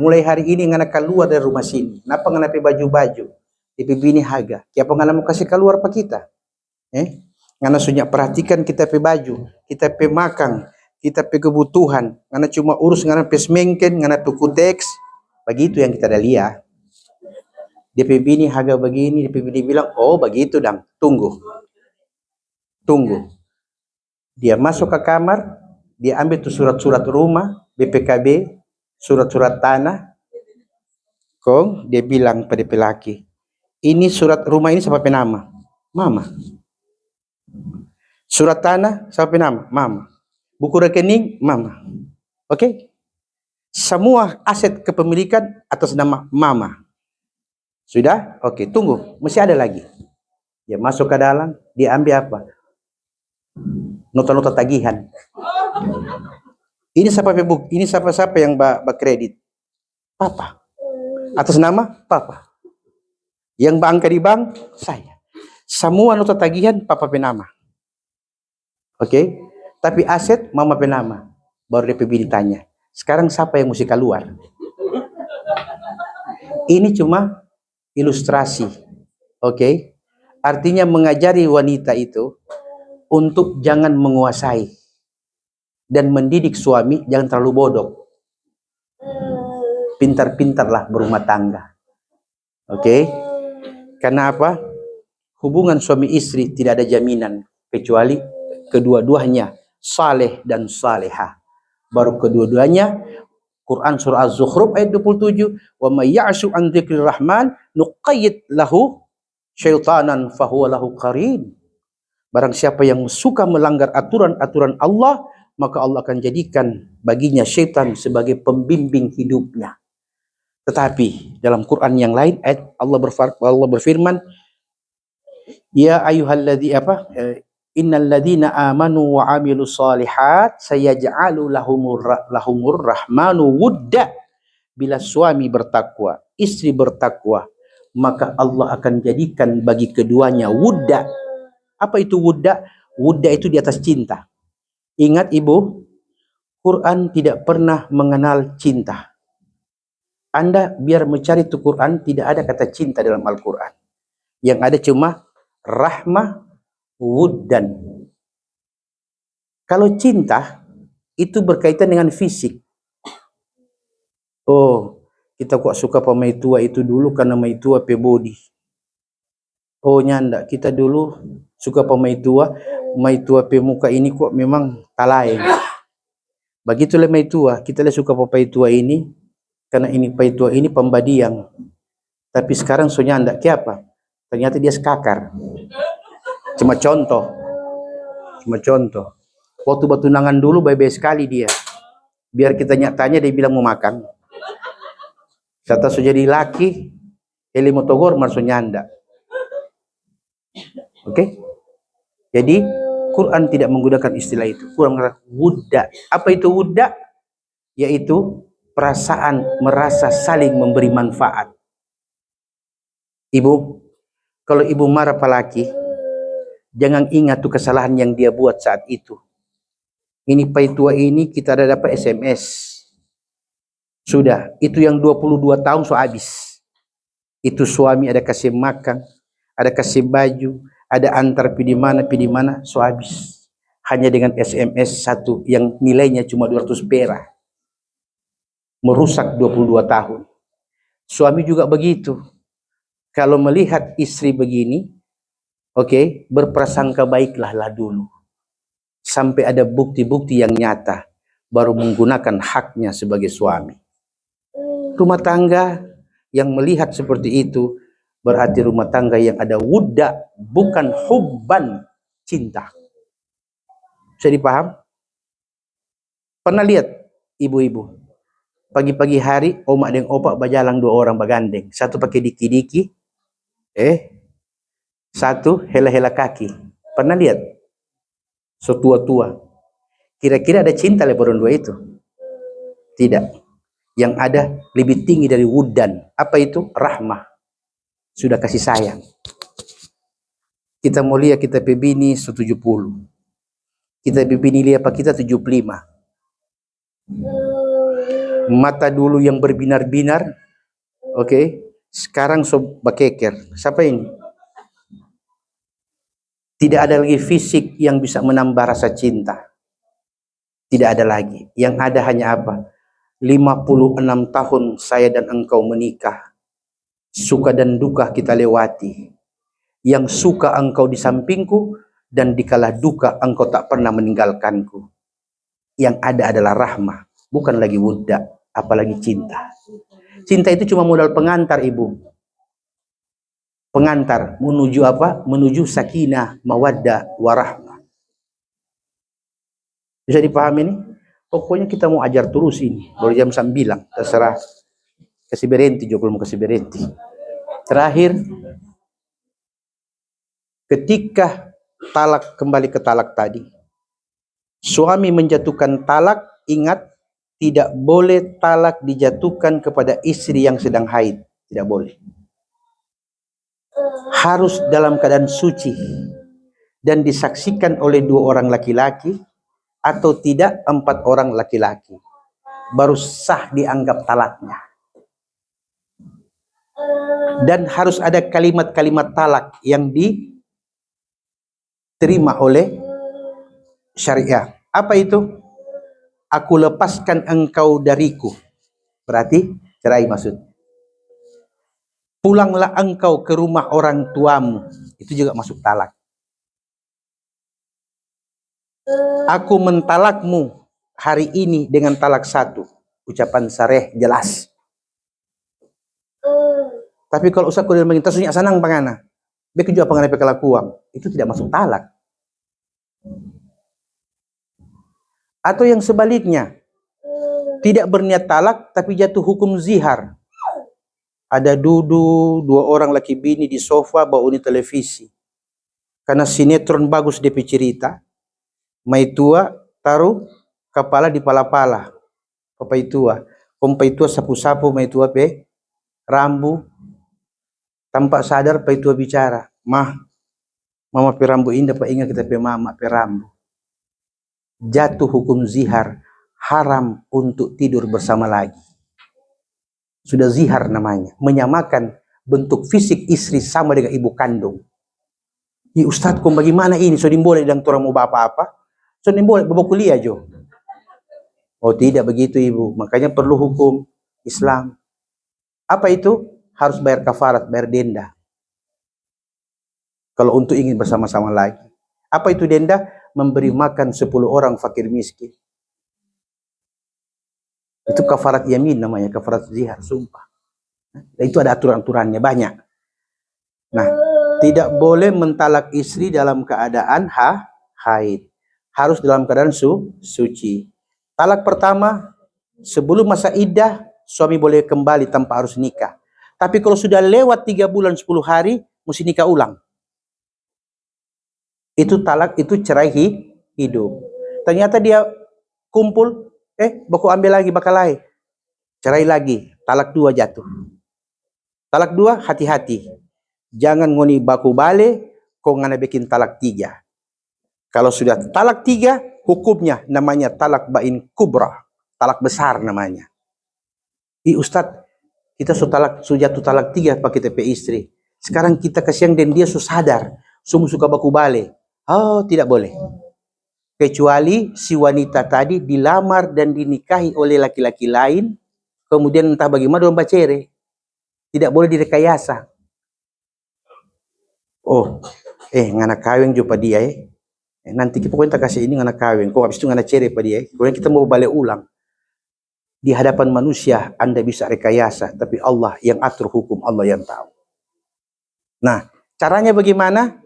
mulai hari ini ngana keluar dari rumah sini. Napa ngana pe baju-baju? DP bini haga. Kiapa ngana mau kasih keluar pa kita? Ngana sunya perhatikan kita pe baju, kita pe makan, kita pe kebutuhan. Ngana cuma urus ngana pe semengken, ngana pe kuteks. Begitu yang kita dah lihat. DP bini haga begini, DP bini bilang, oh begitu dang, tunggu. Dia masuk ke kamar, dia ambil tuh surat-surat rumah, BPKB, surat-surat tanah. Kong, dia bilang pada pelaki, ini surat rumah ini siapa nama? Mama. Surat tanah siapa nama? Mama. Buku rekening? Mama. Oke? Semua aset kepemilikan atas nama mama. Sudah? Oke, tunggu. Masih ada lagi. Dia masuk ke dalam, dia ambil apa? Nota-nota tagihan. Ini siapa Facebook? Ini siapa yang kredit? Papa. Atas nama papa. Yang angka di bank saya. Semua nota tagihan papa penama. Oke? Tapi aset mama penama. Baru DPB ditanya. Sekarang siapa yang mesti keluar? Ini cuma ilustrasi. Oke? Artinya mengajari wanita itu untuk jangan menguasai dan mendidik suami jangan terlalu bodoh. Pintar-pintarlah berumah tangga. Oke? Karena apa? Hubungan suami istri tidak ada jaminan kecuali kedua-duanya saleh dan salehah. Baru kedua-duanya Quran surah Az-Zukhruf ayat 27, wa may ya'shu an dzikrir rahman nuqayyid lahu syaitanan fahuwa lahu qarin. Barang siapa yang suka melanggar aturan-aturan Allah, maka Allah akan jadikan baginya syaitan sebagai pembimbing hidupnya. Tetapi dalam Quran yang lain, ayat Allah berfirman, ya ayyuhalladzi innal ladzina amanu wa amilus solihat sayaj'alu lahumur rahmanu wudda. Bila suami bertakwa, istri bertakwa, maka Allah akan jadikan bagi keduanya wudda. Apa itu wudda? Wudda itu di atas cinta. Ingat ibu, Quran tidak pernah mengenal cinta. Anda biar mencari itu Quran, tidak ada kata cinta dalam Al-Quran. Yang ada cuma rahmah, wuddan. Kalau cinta, itu berkaitan dengan fisik. Oh, kita kok suka sama tua itu dulu karena sama tua pe body. Oh nyanda, kita dulu suka mai tua pemuka ini kok memang talai. Begitulah mai tua, kita le suka pai tua ini, karena ini pai tua ini pembadiang. Tapi sekarang so nyanda, apa? Ternyata dia skakar. Cuma contoh, cuma contoh. Waktu batunangan dulu baik-baik sekali dia. Biar kita nyatanya dia bilang mau makan. Kata so jadi laki, Eli motogor masuk nyanda. Oke? Jadi Quran tidak menggunakan istilah itu. Quran menggunakan wudda. Apa itu wudda? Yaitu perasaan merasa saling memberi manfaat. Ibu, kalau ibu marah palaki, jangan ingat tuh kesalahan yang dia buat saat itu. Ini pai tua ini kita ada dapat SMS. Sudah, itu yang 22 tahun so habis. Itu suami ada kasih makan, ada kasih baju, ada antar pi di mana, so habis. Hanya dengan SMS satu yang nilainya cuma 200 perak. Merusak 22 tahun. Suami juga begitu. Kalau melihat istri begini, oke, berprasangka baiklah dulu. Sampai ada bukti-bukti yang nyata, baru menggunakan haknya sebagai suami. Rumah tangga yang melihat seperti itu, berarti rumah tangga yang ada wudda, bukan hubban, cinta. Bisa dipaham? Pernah lihat ibu-ibu? Pagi-pagi hari, omak dan opak berjalan 2 orang bergandeng. Satu pakai diki-diki, satu hela-hela kaki. Pernah lihat? So tua-tua. Kira-kira ada cinta lepas dua itu? Tidak. Yang ada lebih tinggi dari wuddan. Apa itu? Rahmah. Sudah kasih sayang. Kita mau lihat kita bini 70. Kita bini lihat apa kita 75. Mata dulu yang berbinar-binar. Oke. Sekarang so bakeker. Siapa ini? Tidak ada lagi fisik yang bisa menambah rasa cinta. Tidak ada lagi. Yang ada hanya apa? 56 tahun saya dan engkau menikah. Suka dan duka kita lewati. Yang suka engkau di sampingku, dan dikala duka engkau tak pernah meninggalkanku. Yang ada adalah rahmah, bukan lagi wudda, apalagi cinta. Cinta itu cuma modal pengantar, ibu. Pengantar menuju apa? Menuju sakinah, mawaddah, warahmah. Bisa dipahami ini? Pokoknya kita mau ajar terus ini. Baru jam 9, terserah. Kasih berhenti, Joko mau kasih berhenti. Terakhir, ketika talak, kembali ke talak tadi. Suami menjatuhkan talak, ingat, tidak boleh talak dijatuhkan kepada istri yang sedang haid. Tidak boleh. Harus dalam keadaan suci. Dan disaksikan oleh 2 orang laki-laki, atau tidak 4 orang laki-laki. Baru sah dianggap talaknya. Dan harus ada kalimat-kalimat talak yang diterima oleh syariah. Apa itu? Aku lepaskan engkau dariku. Berarti cerai maksud. Pulanglah engkau ke rumah orang tuamu. Itu juga masuk talak. Aku mentalakmu hari ini dengan talak 1. Ucapan sareh jelas. Tapi kalau usah kuliah mengintas sunyak sanang pangana. Beki juga pangana pekalakuang. Itu tidak masuk talak. Atau yang sebaliknya. Tidak berniat talak tapi jatuh hukum zihar. Ada duduk 2 orang laki bini di sofa bawa unit televisi. Karena sinetron bagus DP cerita. Mai tua taruh kepala di pala-pala. Papai tua. Kompai tua sapu-sapu mai tua pe rambu. Tampak sadar pai tua bicara. Mama pe rambu indah pa ingat kita pe mama pe rambu. Jatuh hukum zihar. Haram untuk tidur bersama lagi. Sudah zihar namanya. Menyamakan bentuk fisik istri sama dengan ibu kandung. Ya Ustadz, kok bagaimana ini? So boleh dan orang mau apa-apa? So boleh bawa kuliah jo. Oh tidak begitu ibu. Makanya perlu hukum Islam. Apa itu? Harus bayar kafarat, bayar denda. kalau untuk ingin bersama-sama lagi. Apa itu denda? Memberi makan 10 orang fakir miskin. Itu kafarat yamin namanya, kafarat zihar, sumpah. Dan itu ada aturan-aturannya banyak. Nah, tidak boleh mentalak istri dalam keadaan haid. Harus dalam keadaan suci. Talak pertama, sebelum masa iddah, suami boleh kembali tanpa harus nikah. Tapi kalau sudah lewat 3 bulan 10 hari, mesti nikah ulang. Itu talak, itu cerai hidup. Ternyata dia kumpul, baku ambil lagi bakalai. Cerai lagi, talak 2 jatuh. Talak 2, hati-hati. Jangan ngoni baku bale, kau ngana bikin talak 3. Kalau sudah talak 3, hukumnya namanya talak bain kubra. Talak besar namanya. Ustadz, kita sudah jatuh talak 3 pakai TP istri. Sekarang kita kasihan dan dia sadar, semua suka baku bale. Oh, tidak boleh. Kecuali si wanita tadi dilamar dan dinikahi oleh laki-laki lain, kemudian entah bagaimana domba cere. Tidak boleh direkayasa. Oh, ngana kawin juga dia nanti kita pokoknya kasih ini ngana kawin. Kok habis itu ngana cere pada dia. Kemudian kita mau balik ulang. Di hadapan manusia Anda bisa rekayasa, tapi Allah yang atur hukum, Allah yang tahu. Nah, caranya bagaimana?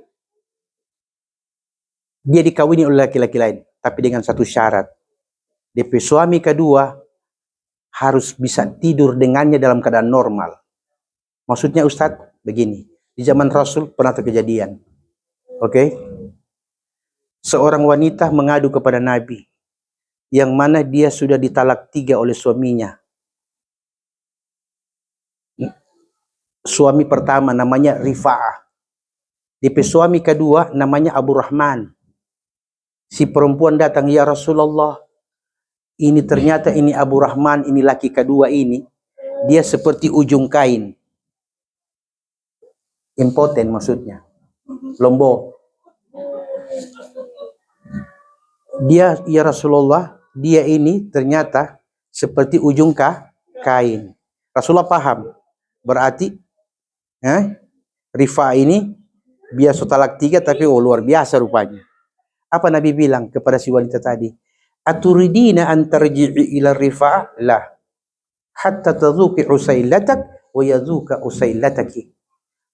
Dia dikawini oleh laki-laki lain, tapi dengan satu syarat. DP suami kedua harus bisa tidur dengannya dalam keadaan normal. Maksudnya Ustadz, begini. Di zaman Rasul pernah terkejadian. Oke? Seorang wanita mengadu kepada Nabi, yang mana dia sudah ditalak 3 oleh suaminya. Suami pertama namanya Rifa'ah. DP suami kedua namanya Abu Rahman. Si perempuan datang, ya Rasulullah, ini ternyata ini Abu Rahman, ini laki kedua ini, dia seperti ujung kain. Impoten maksudnya. Lombo. Dia, ya Rasulullah, dia ini ternyata seperti ujung kain. Rasulullah paham. Berarti Rifa ini biasa talak 3 tapi luar biasa rupanya. Apa Nabi bilang kepada si wanita tadi? Aturidina an tarji'i ila Rifa? La. Hatta tadzuki usailatak wa yadzuka usailataki.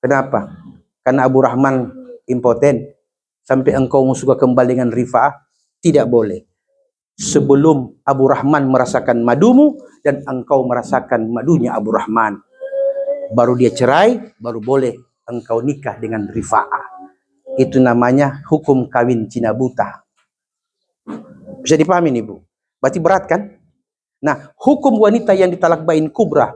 Kenapa? Karena Abu Rahman impoten. Sampai engkau suka kembali dengan Rifa? Tidak boleh. Sebelum Abu Rahman merasakan madumu dan engkau merasakan madunya Abu Rahman, baru dia cerai, baru boleh engkau nikah dengan Rifa'ah. Itu namanya hukum kawin Cina buta. Bisa dipahami nih Bu? Berarti berat kan? Nah, hukum wanita yang ditalak bain kubra,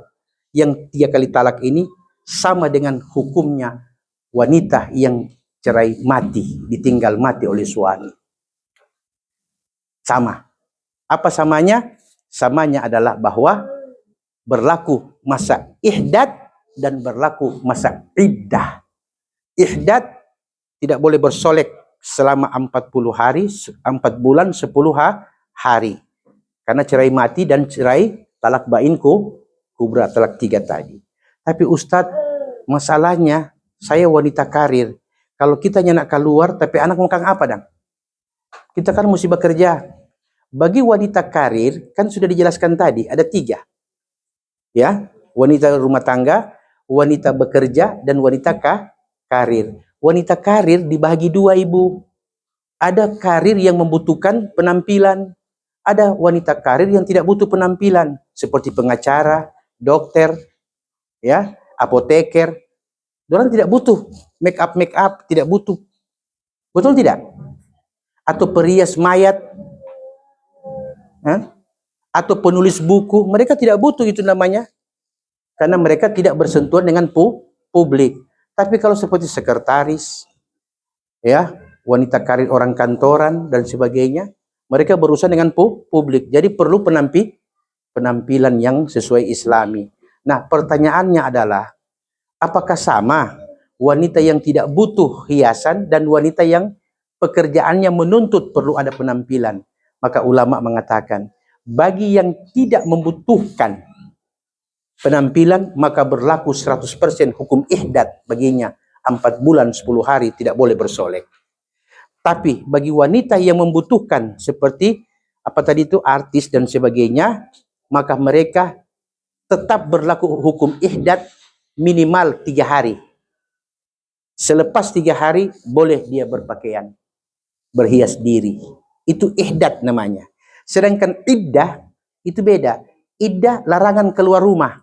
yang 3 kali talak ini, sama dengan hukumnya wanita yang cerai mati, ditinggal mati oleh suami. Sama. Apa samanya? Samanya adalah bahwa berlaku masa ihdad dan berlaku masa iddah. Ihdad tidak boleh bersolek selama 40 hari, 4 bulan, 10 hari. Karena cerai mati dan cerai talak bain kubra, talak 3 tadi. Tapi Ustadz, masalahnya saya wanita karir. Kalau kita nak keluar, tapi anak makan apa dong? Kita kan mesti bekerja. Bagi wanita karir, kan sudah dijelaskan tadi, ada 3. Ya, wanita rumah tangga, wanita bekerja, dan wanita karir. Wanita karir dibagi 2, Ibu. Ada karir yang membutuhkan penampilan. Ada wanita karir yang tidak butuh penampilan. Seperti pengacara, dokter, ya, apoteker. Orang tidak butuh make up, tidak butuh. Betul tidak? Atau perias mayat. Atau penulis buku. Mereka tidak butuh itu namanya. Karena mereka tidak bersentuhan dengan publik. Tapi kalau seperti sekretaris, ya, wanita karir orang kantoran dan sebagainya, mereka berurusan dengan publik. Jadi perlu penampilan yang sesuai Islami. Nah, pertanyaannya adalah, apakah sama wanita yang tidak butuh hiasan dan wanita yang pekerjaannya menuntut perlu ada penampilan? Maka ulama mengatakan, bagi yang tidak membutuhkan penampilan, maka berlaku 100% hukum ihdad baginya. 4 bulan 10 hari tidak boleh bersolek. Tapi bagi wanita yang membutuhkan seperti apa tadi itu artis dan sebagainya, maka mereka tetap berlaku hukum ihdat minimal 3 hari. Selepas 3 hari boleh dia berpakaian, berhias diri. Itu ihdat namanya. Sedangkan iddah itu beda. Iddah larangan keluar rumah.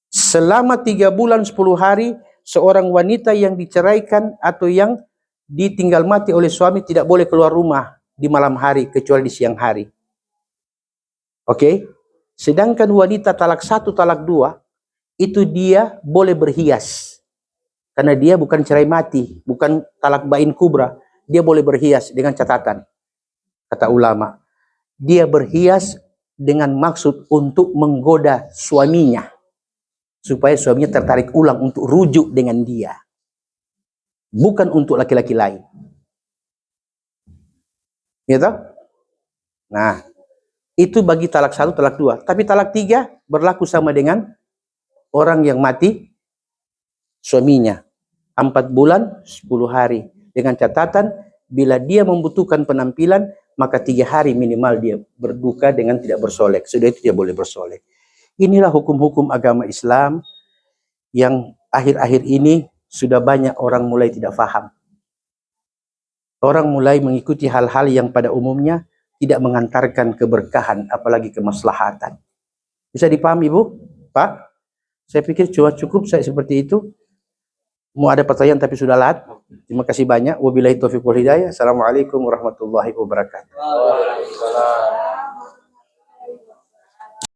Selama 3 bulan 10 hari, seorang wanita yang diceraikan atau yang ditinggal mati oleh suami tidak boleh keluar rumah di malam hari kecuali di siang hari. Oke? Sedangkan wanita talak 1, talak 2, itu dia boleh berhias. Karena dia bukan cerai mati, bukan talak bain kubra. Dia boleh berhias dengan catatan. Kata ulama, dia berhias dengan maksud untuk menggoda suaminya. Supaya suaminya tertarik ulang untuk rujuk dengan dia. Bukan untuk laki-laki lain. Ya toh? Nah, itu bagi talak 1, talak 2. Tapi talak 3 berlaku sama dengan orang yang mati suaminya. 4 bulan 10 hari. Dengan catatan bila dia membutuhkan penampilan, maka 3 hari minimal dia berduka dengan tidak bersolek. Sudah itu dia boleh bersolek. Inilah hukum-hukum agama Islam yang akhir-akhir ini sudah banyak orang mulai tidak faham. Orang mulai mengikuti hal-hal yang pada umumnya tidak mengantarkan keberkahan, apalagi kemaslahatan. Bisa dipahami, Bu? Pak? Saya pikir cukup saya seperti itu. Mau ada pertanyaan tapi sudah lat. Terima kasih banyak. Wabillahi taufiq wal hidayah. Assalamualaikum warahmatullahi wabarakatuh.